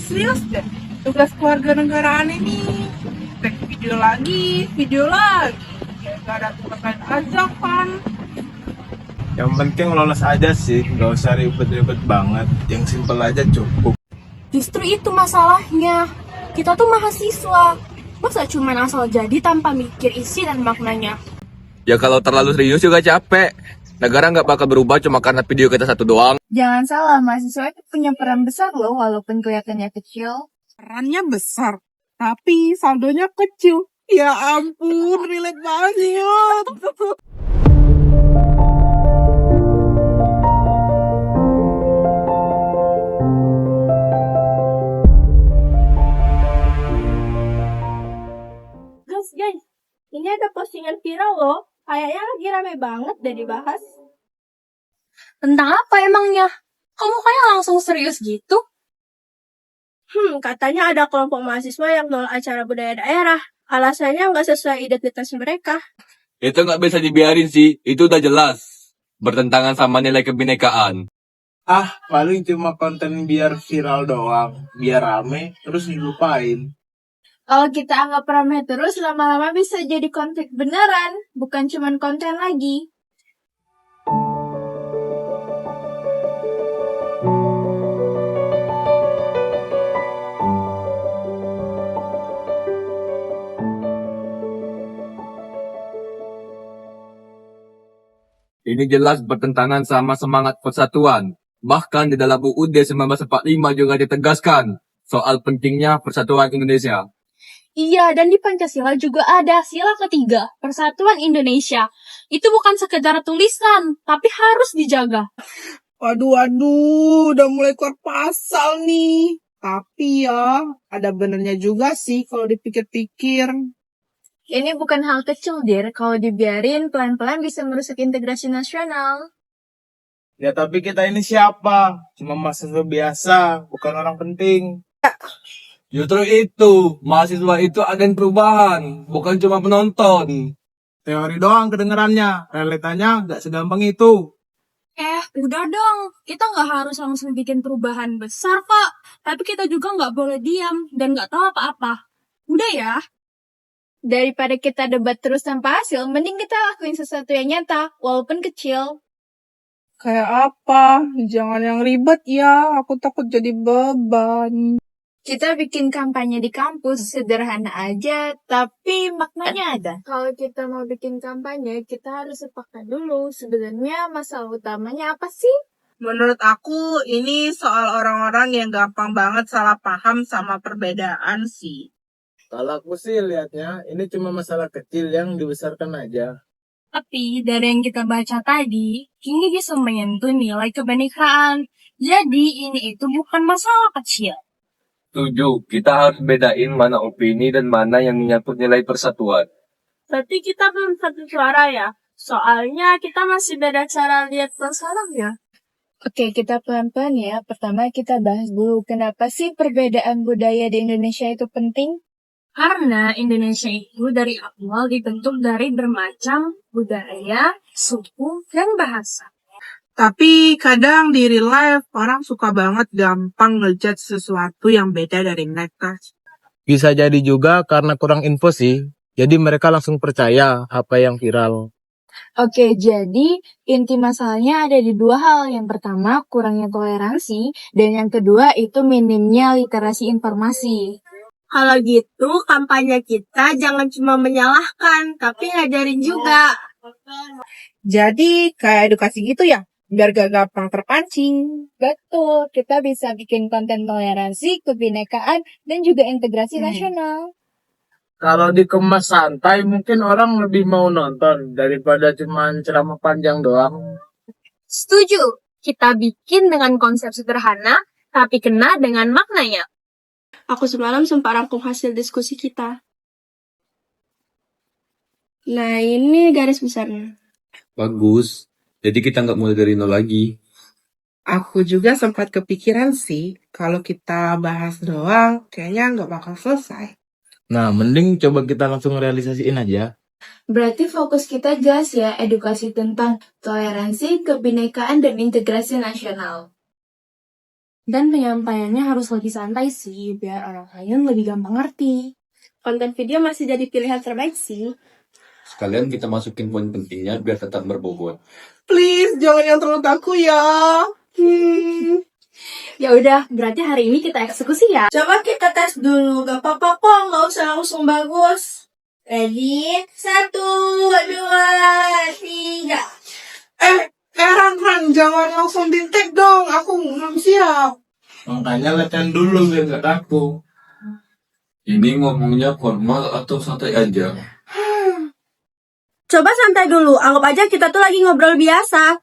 Serius deh, tugas keluarga negaraan ini take video lagi, kayak gak ada tugasan aja kan. Yang penting lolos aja sih, nggak usah ribet-ribet banget. Yang simpel aja cukup. Justru itu masalahnya. Kita tuh mahasiswa. Masa cuman asal jadi tanpa mikir isi dan maknanya? Ya kalau terlalu serius juga capek. Negara nggak bakal berubah cuma karena video kita satu doang. Jangan salah, mahasiswa itu punya peran besar loh walaupun kelihatannya kecil. Perannya besar, tapi saldonya kecil. Ya ampun, relate banget. Guys, ini ada postingan viral loh. Kayaknya lagi rame banget deh dibahas. Tentang apa emangnya? Kamu kayak langsung serius gitu? Katanya ada kelompok mahasiswa yang nolak acara budaya daerah. Alasannya nggak sesuai identitas mereka. Itu nggak bisa dibiarin sih. Itu udah jelas bertentangan sama nilai kebinekaan. Ah, paling cuma konten biar viral doang, biar rame, terus dilupain. Kalau kita anggap ramai terus, lama-lama bisa jadi konflik beneran, bukan cuma konten lagi. Ini jelas bertentangan sama semangat persatuan. Bahkan di dalam UUD 1945 juga ditegaskan soal pentingnya persatuan Indonesia. Iya, dan di Pancasila juga ada sila ketiga, Persatuan Indonesia. Itu bukan sekedar tulisan, tapi harus dijaga. Waduh, udah mulai keluar pasal nih. Tapi ya, ada benernya juga sih kalau dipikir-pikir. Ini bukan hal kecil, Dir. Kalau dibiarin, pelan-pelan bisa merusak integrasi nasional. Ya tapi kita ini siapa? Cuma mahasiswa biasa, bukan orang penting. Justru itu, mahasiswa itu agen perubahan, bukan cuma penonton. Teori doang kedengerannya, realitanya nggak segampang itu. Udah dong. Kita nggak harus langsung bikin perubahan besar, kok. Tapi kita juga nggak boleh diam dan nggak tahu apa-apa. Udah ya. Daripada kita debat terus tanpa hasil, mending kita lakuin sesuatu yang nyata, walaupun kecil. Kayak apa? Jangan yang ribet ya, aku takut jadi beban. Kita bikin kampanye di kampus, sederhana aja, tapi maknanya ada. Kalau kita mau bikin kampanye, kita harus sepakat dulu. Sebenarnya masalah utamanya apa sih? Menurut aku, ini soal orang-orang yang gampang banget salah paham sama perbedaan sih. Kalau aku sih lihatnya, ini cuma masalah kecil yang dibesarkan aja. Tapi dari yang kita baca tadi, ini bisa menyentuh nilai kebinekaan. Jadi ini itu bukan masalah kecil. Setuju, kita harus bedain mana opini dan mana yang menyangkut nilai persatuan. Berarti kita belum satu suara ya? Soalnya kita masih beda cara lihat masalahnya. Oke, kita pelan-pelan ya. Pertama kita bahas dulu kenapa sih perbedaan budaya di Indonesia itu penting? Karena Indonesia itu dari awal dibentuk dari bermacam budaya, suku, dan bahasa. Tapi kadang di real life, orang suka banget gampang ngejudge sesuatu yang beda dari mereka. Bisa jadi juga karena kurang info sih, jadi mereka langsung percaya apa yang viral. Oke, jadi inti masalahnya ada di dua hal. Yang pertama, kurangnya toleransi, dan yang kedua itu minimnya literasi informasi. Kalau gitu, kampanye kita jangan cuma menyalahkan, tapi ngajarin juga. Jadi kayak edukasi gitu ya, biar gak gampang terpancing. Betul, kita bisa bikin konten toleransi, kebinekaan, dan juga integrasi nasional. Kalau dikemas santai, mungkin orang lebih mau nonton daripada cuma ceramah panjang doang. Setuju, kita bikin dengan konsep sederhana, tapi kena dengan maknanya. Aku semalam sempat rangkum hasil diskusi kita. Nah, ini garis besarnya. Bagus, jadi kita nggak mulai dari nol lagi. Aku juga sempat kepikiran sih, kalau kita bahas doang, kayaknya nggak bakal selesai. Nah, mending coba kita langsung realisasiin aja. Berarti fokus kita jelas ya, edukasi tentang toleransi, kebinekaan, dan integrasi nasional. Dan penyampaiannya harus lebih santai sih, biar orang lain lebih gampang ngerti. Konten video masih jadi pilihan terbaik sih. Sekalian kita masukin poin pentingnya biar tetap berbobot. Please, jangan yang terlalu kaku ya. Ya udah, berarti hari ini kita eksekusi ya. Coba kita tes dulu, gak apa-apa kok, gak usah langsung bagus. Ready? 1, 2, 3. Ran, jangan langsung di-tag dong. Aku belum siap. Makanya latihan dulu biar gak kaku. Ini ngomongnya formal atau santai aja? Coba santai dulu, anggap aja kita tuh lagi ngobrol biasa.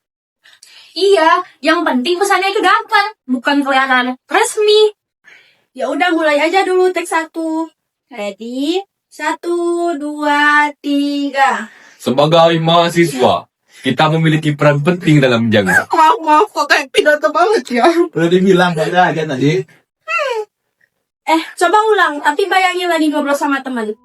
Iya, yang penting pesannya itu dapat, bukan kelihatan resmi. Ya udah mulai aja dulu take 1. Ready? 1, 2, 3. Sebagai mahasiswa, kita memiliki peran penting dalam menjaga. Maaf, kok kayak pidato banget ya. Udah dibilang ada aja tadi. Coba ulang, tapi bayangin lagi ngobrol sama teman.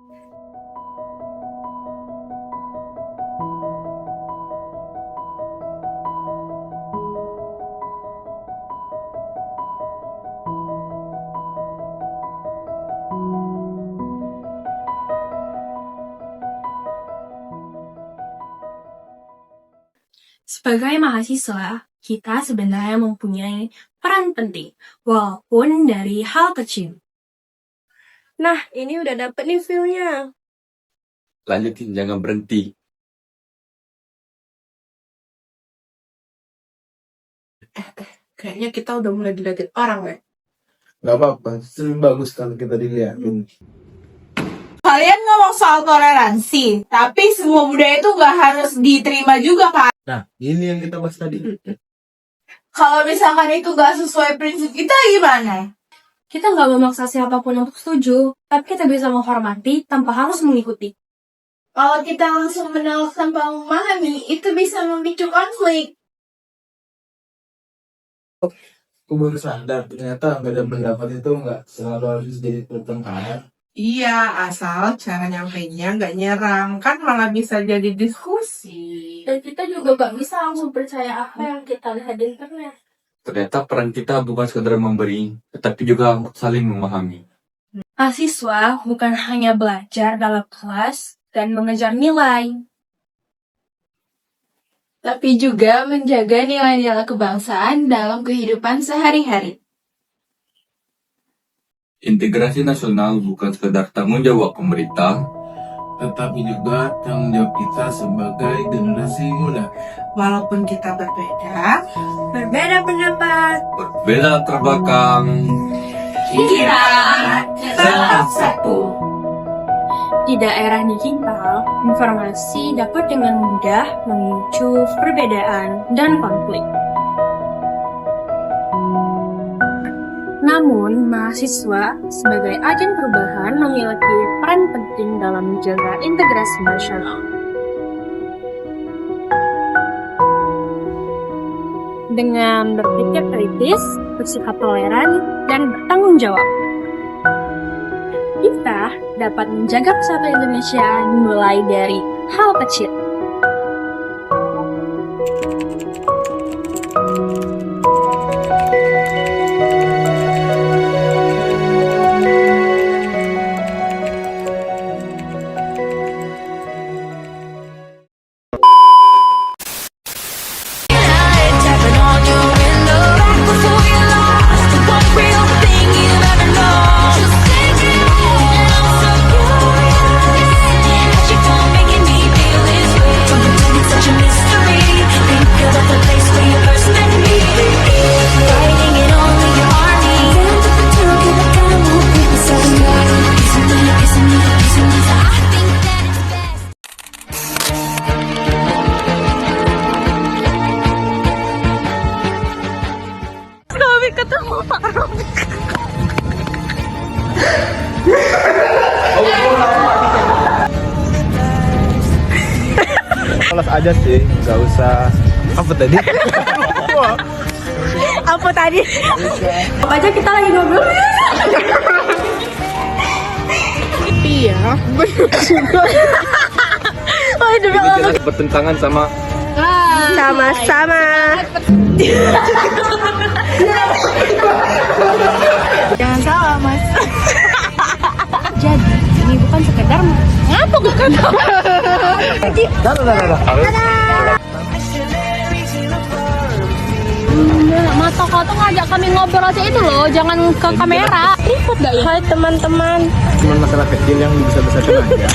Sebagai mahasiswa, kita sebenarnya mempunyai peran penting, walaupun dari hal kecil. Nah, ini udah dapet nih view-nya. Lanjutin, jangan berhenti. Kayaknya kita udah mulai dilihatin orang, ya. Gak apa-apa, lebih bagus kalau kita dilihatin. Kalian ngomong soal toleransi, tapi semua budaya itu gak harus diterima juga, kan? Nah, ini yang kita bahas tadi. Kalau misalkan itu gak sesuai prinsip kita, gimana? Kita nggak memaksa siapapun untuk setuju, tapi kita bisa menghormati tanpa harus mengikuti. Kalau kita langsung menolak tanpa memahami, itu bisa memicu konflik. Aku baru sadar, ternyata nggak ada pendapat itu nggak selalu harus jadi pertengkaran. Iya, asal cara nyampainya gak nyerang, kan malah bisa jadi diskusi. Dan kita juga gak bisa langsung percaya apa yang kita lihat di internet. Ternyata peran kita bukan sekedar memberi, tetapi juga saling memahami. Mahasiswa bukan hanya belajar dalam kelas dan mengejar nilai. Tapi juga menjaga nilai-nilai kebangsaan dalam kehidupan sehari-hari. Integrasi nasional bukan sekedar tanggung jawab pemerintah, Tetapi juga tanggung jawab kita sebagai generasi muda. Walaupun kita berbeda Pendapat. berbeda latar belakang. Kita tetap satu. Di daerah digital, informasi dapat dengan mudah memicu perbedaan dan konflik. Namun, mahasiswa sebagai agen perubahan memiliki peran penting dalam menjaga integrasi nasional. Dengan berpikir kritis, bersikap toleran, dan bertanggung jawab, kita dapat menjaga persatuan Indonesia mulai dari hal kecil. Kelas aja sih, nggak usah. Apa tadi? Apa tadi? Apa aja kita lagi ngobrol? Iya, bener juga. Oh, demi Ini jelas bertentangan sama sama-sama. Jangan salah, Mas. Jadi, ini bukan sekedar ngapa bukan? Mata kau tuh ngajak kami ngobrol aja itu loh, jangan ke kamera. Ribet gak ya? Hai teman-teman. Cuma masalah kecil yang bisa besar aja.